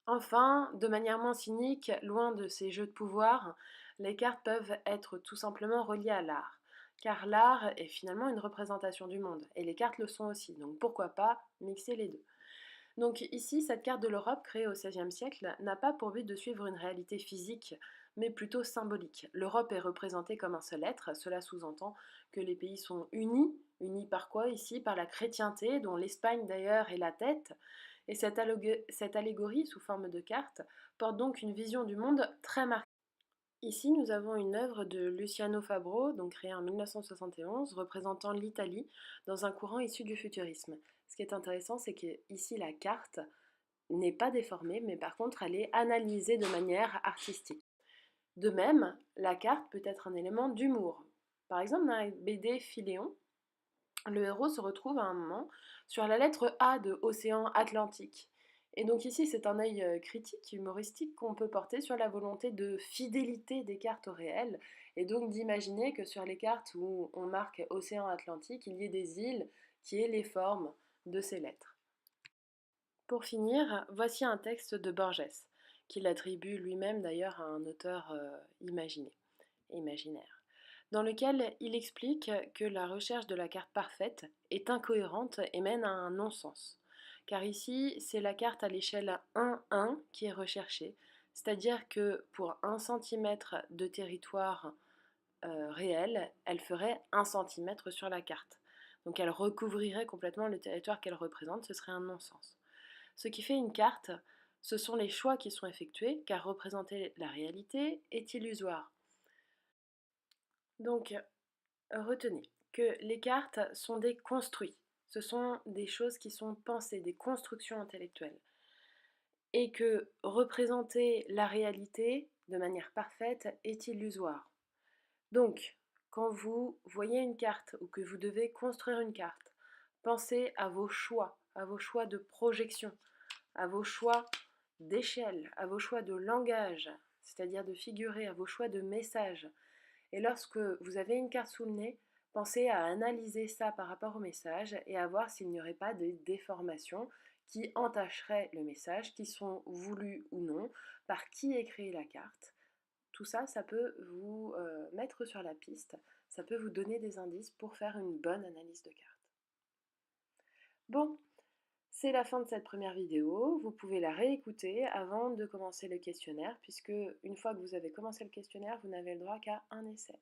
Enfin, de manière moins cynique, loin de ces jeux de pouvoir, les cartes peuvent être tout simplement reliées à l'art. Car l'art est finalement une représentation du monde, et les cartes le sont aussi, donc pourquoi pas mixer les deux. Donc ici, cette carte de l'Europe créée au XVIe siècle n'a pas pour but de suivre une réalité physique, mais plutôt symbolique. L'Europe est représentée comme un seul être, cela sous-entend que les pays sont unis. Unis par quoi ici? Par la chrétienté, dont l'Espagne d'ailleurs est la tête. Et cette allégorie, sous forme de carte, porte donc une vision du monde très marquée. Ici, nous avons une œuvre de Luciano Fabro, donc créée en 1971, représentant l'Italie dans un courant issu du futurisme. Ce qui est intéressant, c'est que ici la carte n'est pas déformée, mais par contre, elle est analysée de manière artistique. De même, la carte peut être un élément d'humour. Par exemple, dans la BD Philéon, le héros se retrouve à un moment sur la lettre A de Océan Atlantique. Et donc ici, c'est un œil critique, humoristique qu'on peut porter sur la volonté de fidélité des cartes au réel, et donc d'imaginer que sur les cartes où on marque Océan Atlantique, il y ait des îles qui aient les formes de ces lettres. Pour finir, voici un texte de Borges, qu'il attribue lui-même d'ailleurs à un auteur imaginaire, dans lequel il explique que la recherche de la carte parfaite est incohérente et mène à un non-sens. Car ici, c'est la carte à l'échelle 1-1 qui est recherchée, c'est-à-dire que pour 1 cm de territoire réel, elle ferait 1 cm sur la carte. Donc elle recouvrirait complètement le territoire qu'elle représente, ce serait un non-sens. Ce qui fait une carte, ce sont les choix qui sont effectués, car représenter la réalité est illusoire. Donc, retenez que les cartes sont des construits. Ce sont des choses qui sont pensées, des constructions intellectuelles. Et que représenter la réalité de manière parfaite est illusoire. Donc, quand vous voyez une carte ou que vous devez construire une carte, pensez à vos choix de projection, à vos choix d'échelle, à vos choix de langage, c'est-à-dire de figurer, à vos choix de message. Et lorsque vous avez une carte sous le nez, pensez à analyser ça par rapport au message et à voir s'il n'y aurait pas des déformations qui entacheraient le message, qui sont voulues ou non, par qui est créée la carte. Tout ça, ça peut vous mettre sur la piste, ça peut vous donner des indices pour faire une bonne analyse de carte. Bon, c'est la fin de cette première vidéo. Vous pouvez la réécouter avant de commencer le questionnaire, puisque une fois que vous avez commencé le questionnaire, vous n'avez le droit qu'à un essai.